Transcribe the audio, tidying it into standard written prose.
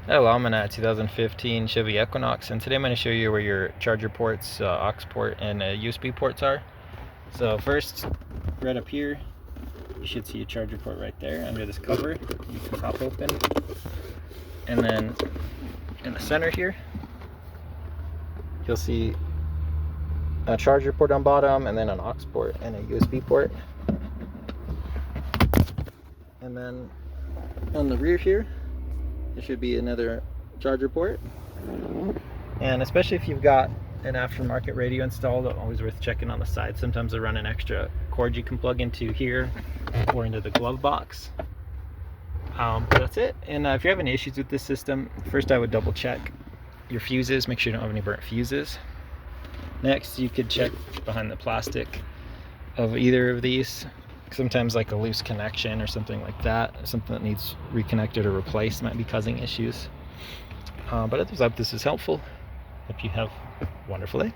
Hello, I'm in a 2015 Chevy Equinox, and today I'm going to show you where your charger ports, aux port, and USB ports are. So first, right up here, you should see a charger port right there under this cover. You can pop open. And then in the center here, you'll see a charger port on bottom, and then an aux port and a USB port. And then on the rear here, there should be another charger port. And especially if you've got an aftermarket radio installed, always worth checking on the side. Sometimes they run an extra cord you can plug into here or into the glove box. But that's it. And if you're having issues with this system, first I would double check your fuses, make sure you don't have any burnt fuses. Next, you could check behind the plastic of either of these. Sometimes like a loose connection or something like that, something that needs reconnected or replaced might be causing issues. But otherwise, I hope this is helpful. Hope you have a wonderful day.